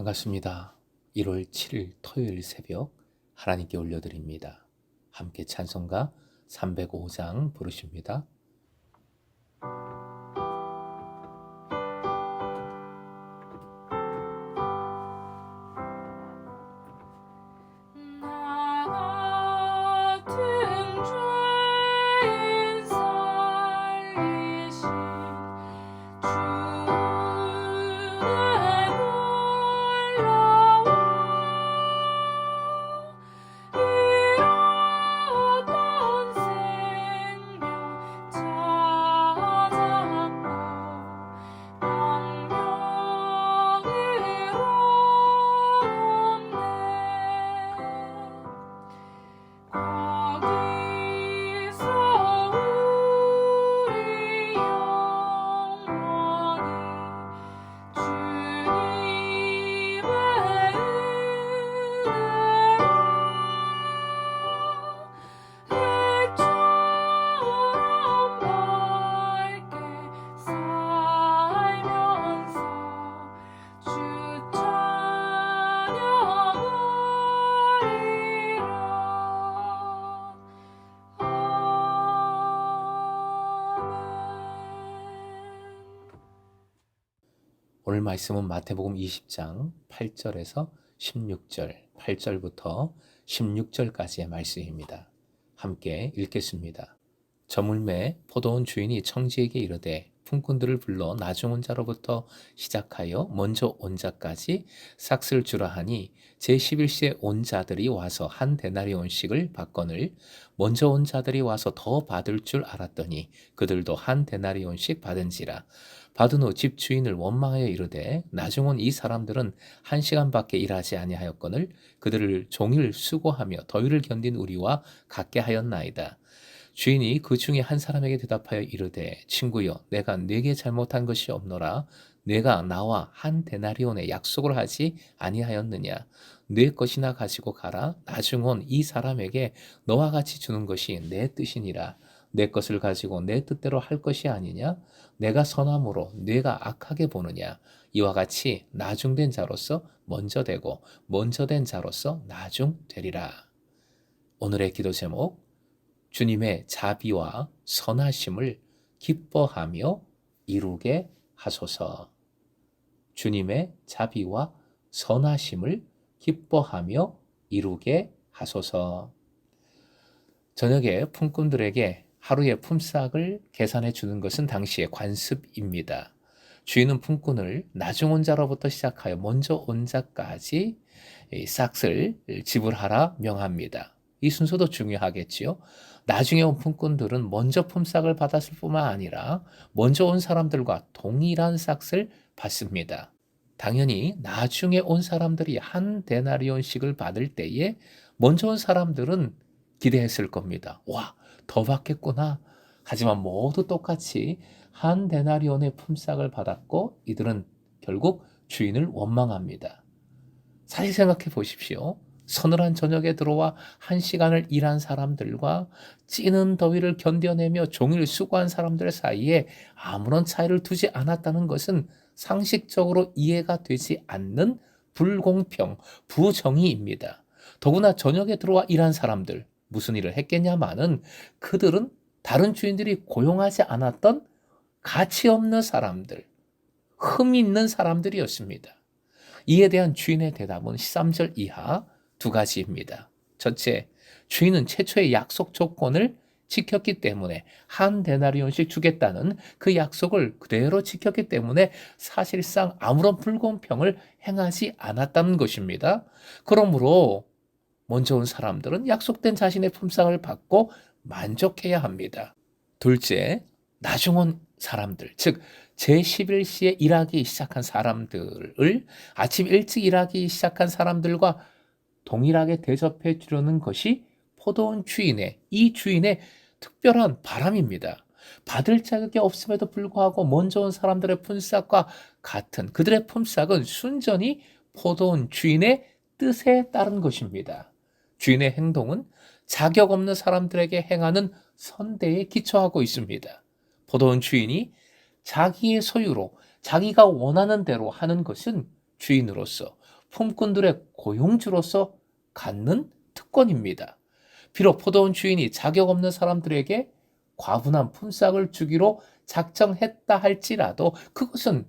반갑습니다. 1월 7일 토요일 새벽 하나님께 올려드립니다. 함께 찬송가 305장 부르십니다. 오늘 말씀은 마태복음 20장 8절에서 16절, 8절부터 16절까지의 말씀입니다. 함께 읽겠습니다. 저물매 포도원 주인이 청지에게 이르되 품꾼들을 불러 나중 온 자로부터 시작하여 먼저 온 자까지 삭슬 주라 하니 제11시에 온 자들이 와서 한 데나리온씩을 받거늘 먼저 온 자들이 와서 더 받을 줄 알았더니 그들도 한 데나리온씩 받은지라. 받은 후 집주인을 원망하여 이르되 나중 온 이 사람들은 1시간밖에 일하지 아니하였거늘 그들을 종일 수고하며 더위를 견딘 우리와 같게 하였나이다. 주인이 그 중에 한 사람에게 대답하여 이르되 친구여 내가 네게 잘못한 것이 없노라. 내가 나와 한 데나리온의 약속을 하지 아니하였느냐. 네 것이나 가지고 가라. 나중 온 이 사람에게 너와 같이 주는 것이 내 뜻이니라. 내 것을 가지고 내 뜻대로 할 것이 아니냐. 내가 선함으로 네가 악하게 보느냐. 이와 같이 나중된 자로서 먼저 되고 먼저 된 자로서 나중 되리라. 오늘의 기도 제목, 주님의 자비와 선하심을 기뻐하며 이루게 하소서. 주님의 자비와 선하심을 기뻐하며 이루게 하소서. 저녁에 품꾼들에게 하루의 품삯을 계산해 주는 것은 당시의 관습입니다. 주인은 품꾼을 나중 온 자로부터 시작하여 먼저 온 자까지 싹을 지불하라 명합니다. 이 순서도 중요하겠지요. 나중에 온 품꾼들은 먼저 품삯을 받았을 뿐만 아니라 먼저 온 사람들과 동일한 싹을 받습니다. 당연히 나중에 온 사람들이 한 데나리온씩을 받을 때에 먼저 온 사람들은 기대했을 겁니다. 와, 더 받겠구나. 하지만 모두 똑같이 한 데나리온의 품삯을 받았고 이들은 결국 주인을 원망합니다. 사실 생각해 보십시오. 서늘한 저녁에 들어와 1시간을 일한 사람들과 찌는 더위를 견뎌내며 종일 수고한 사람들 사이에 아무런 차이를 두지 않았다는 것은 상식적으로 이해가 되지 않는 불공평, 부정의입니다. 더구나 저녁에 들어와 일한 사람들, 무슨 일을 했겠냐마는 그들은 다른 주인들이 고용하지 않았던 가치 없는 사람들, 흠이 있는 사람들이었습니다. 이에 대한 주인의 대답은 13절 이하 2가지입니다. 첫째, 주인은 최초의 약속 조건을 지켰기 때문에 한 데나리온씩 주겠다는 그 약속을 그대로 지켰기 때문에 사실상 아무런 불공평을 행하지 않았다는 것입니다. 그러므로 먼저 온 사람들은 약속된 자신의 품삯을 받고 만족해야 합니다. 둘째, 나중 온 사람들, 즉 제11시에 일하기 시작한 사람들을 아침 일찍 일하기 시작한 사람들과 동일하게 대접해 주려는 것이 포도원 이 주인의 특별한 바람입니다. 받을 자격이 없음에도 불구하고 먼저 온 사람들의 품삯과 같은 그들의 품삯은 순전히 포도원 주인의 뜻에 따른 것입니다. 주인의 행동은 자격 없는 사람들에게 행하는 선대에 기초하고 있습니다. 포도원 주인이 자기의 소유로 자기가 원하는 대로 하는 것은 주인으로서 품꾼들의 고용주로서 갖는 특권입니다. 비록 포도원 주인이 자격 없는 사람들에게 과분한 품삯을 주기로 작정했다 할지라도 그것은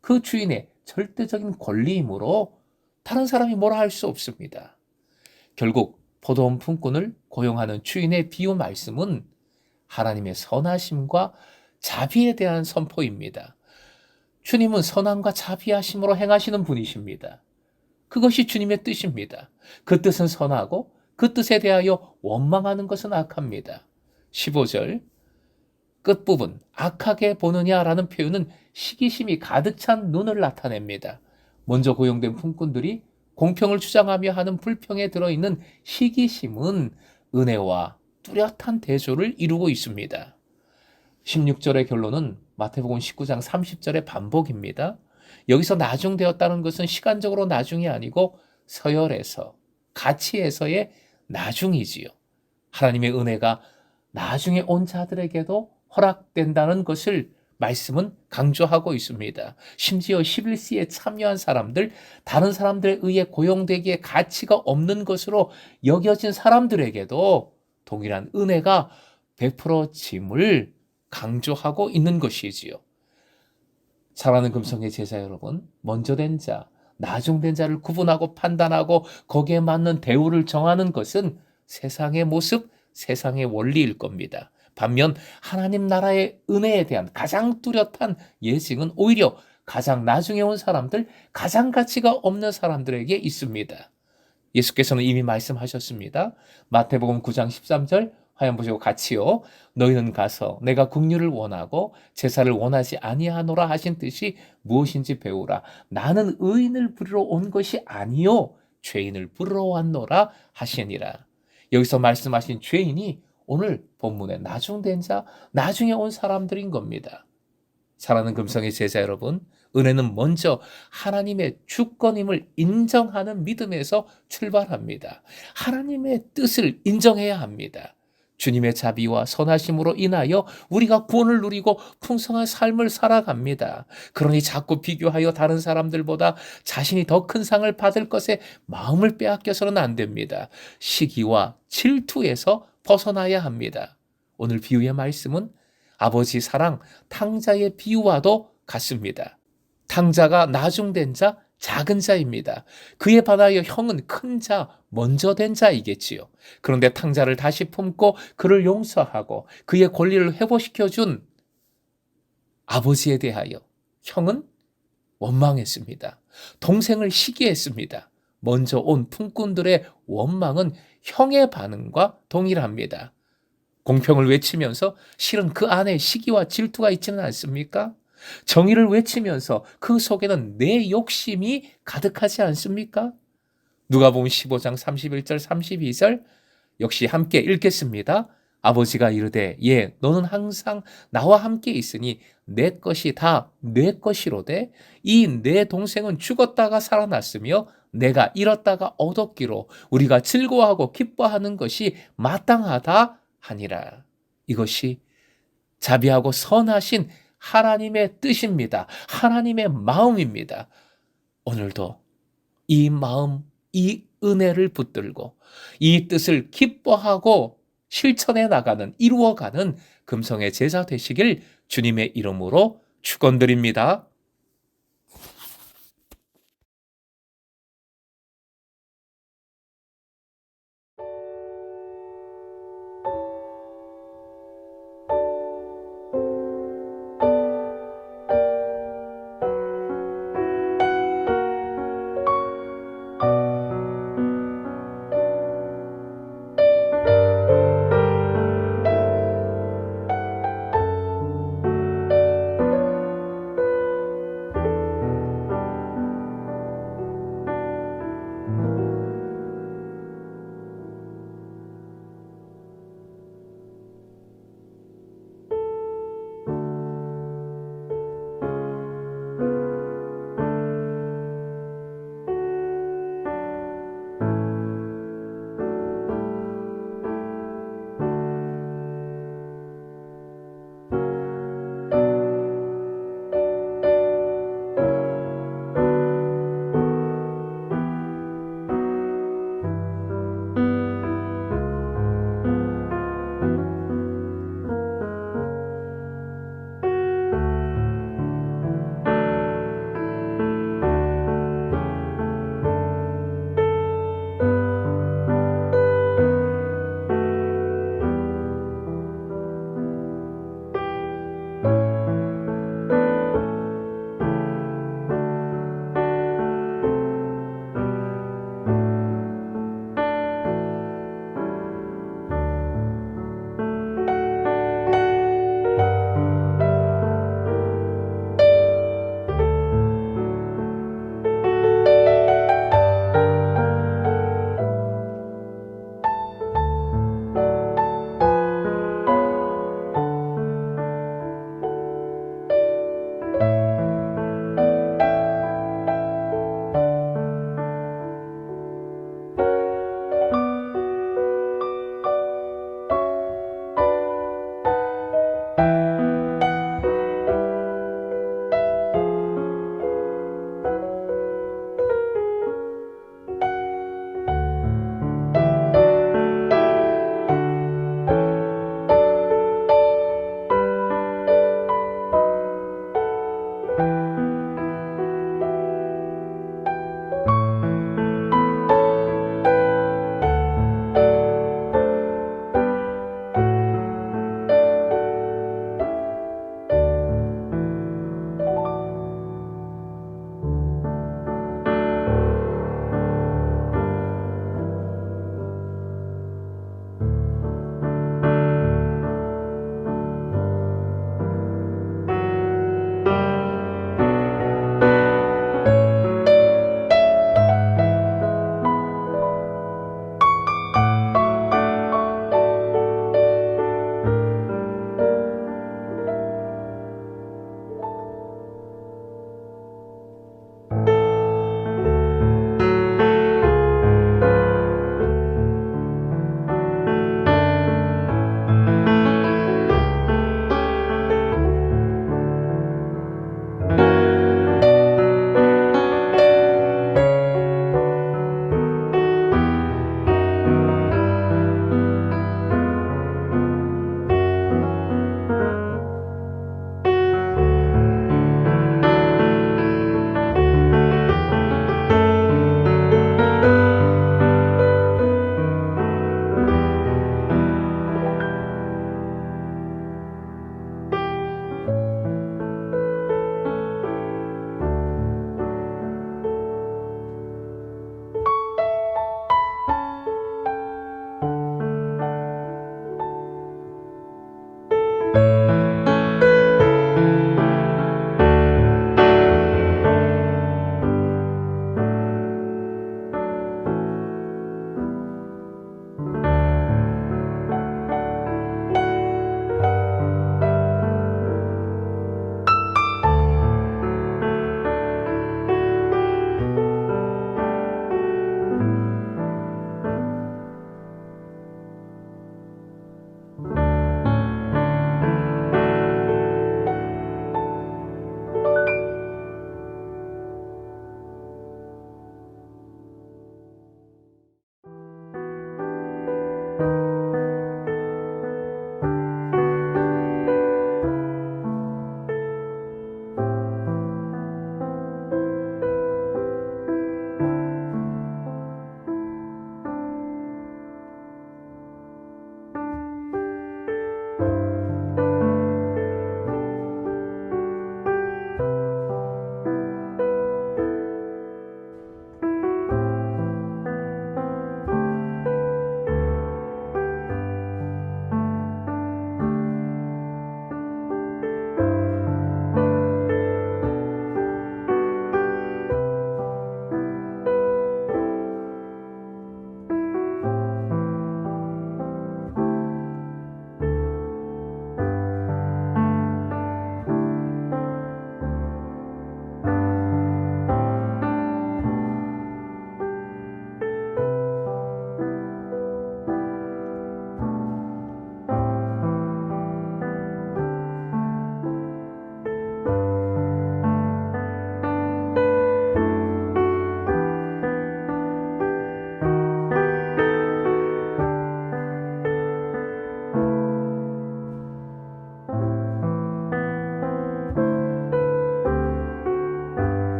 그 주인의 절대적인 권리이므로 다른 사람이 뭐라 할 수 없습니다. 결국 포도원 품꾼을 고용하는 주인의 비유 말씀은 하나님의 선하심과 자비에 대한 선포입니다. 주님은 선함과 자비하심으로 행하시는 분이십니다. 그것이 주님의 뜻입니다. 그 뜻은 선하고 그 뜻에 대하여 원망하는 것은 악합니다. 15절 끝부분 악하게 보느냐라는 표현은 시기심이 가득 찬 눈을 나타냅니다. 먼저 고용된 품꾼들이 공평을 주장하며 하는 불평에 들어있는 시기심은 은혜와 뚜렷한 대조를 이루고 있습니다. 16절의 결론은 마태복음 19장 30절의 반복입니다. 여기서 나중되었다는 것은 시간적으로 나중이 아니고 서열에서, 가치에서의 나중이지요. 하나님의 은혜가 나중에 온 자들에게도 허락된다는 것을 말씀은 강조하고 있습니다. 심지어 11시에 참여한 사람들, 다른 사람들에 의해 고용되기에 가치가 없는 것으로 여겨진 사람들에게도 동일한 은혜가 베풀어짐을 강조하고 있는 것이지요. 사랑하는 금성의 제자 여러분, 먼저 된 자, 나중된 자를 구분하고 판단하고 거기에 맞는 대우를 정하는 것은 세상의 모습, 세상의 원리일 겁니다. 반면 하나님 나라의 은혜에 대한 가장 뚜렷한 예증은 오히려 가장 나중에 온 사람들, 가장 가치가 없는 사람들에게 있습니다. 예수께서는 이미 말씀하셨습니다. 마태복음 9장 13절 화면 보시고 같이요. 너희는 가서 내가 긍휼을 원하고 제사를 원하지 아니하노라 하신 뜻이 무엇인지 배우라. 나는 의인을 부르러 온 것이 아니요 죄인을 부르러 왔노라 하시니라. 여기서 말씀하신 죄인이 오늘 본문의 나중된 자, 나중에 온 사람들인 겁니다. 사랑하는 금성의 제자 여러분, 은혜는 먼저 하나님의 주권임을 인정하는 믿음에서 출발합니다. 하나님의 뜻을 인정해야 합니다. 주님의 자비와 선하심으로 인하여 우리가 구원을 누리고 풍성한 삶을 살아갑니다. 그러니 자꾸 비교하여 다른 사람들보다 자신이 더 큰 상을 받을 것에 마음을 빼앗겨서는 안 됩니다. 시기와 질투에서 벗어나야 합니다. 오늘 비유의 말씀은 아버지 사랑 탕자의 비유와도 같습니다. 탕자가 나중된 자, 작은 자입니다. 그에 반하여 형은 큰 자, 먼저 된 자이겠지요. 그런데 탕자를 다시 품고 그를 용서하고 그의 권리를 회복시켜준 아버지에 대하여 형은 원망했습니다. 동생을 시기했습니다. 먼저 온 품꾼들의 원망은 형의 반응과 동일합니다. 공평을 외치면서 실은 그 안에 시기와 질투가 있지는 않습니까? 정의를 외치면서 그 속에는 내 욕심이 가득하지 않습니까? 누가복음 15장 31절 32절 역시 함께 읽겠습니다. 아버지가 이르되 너는 항상 나와 함께 있으니 내 것이 다 내 것이로되 이 내 동생은 죽었다가 살아났으며 내가 잃었다가 얻었기로 우리가 즐거워하고 기뻐하는 것이 마땅하다 하니라. 이것이 자비하고 선하신 하나님의 뜻입니다. 하나님의 마음입니다. 오늘도 이 마음, 이 은혜를 붙들고 이 뜻을 기뻐하고 실천해 나가는, 이루어가는 금성의 제자 되시길 주님의 이름으로 축원드립니다.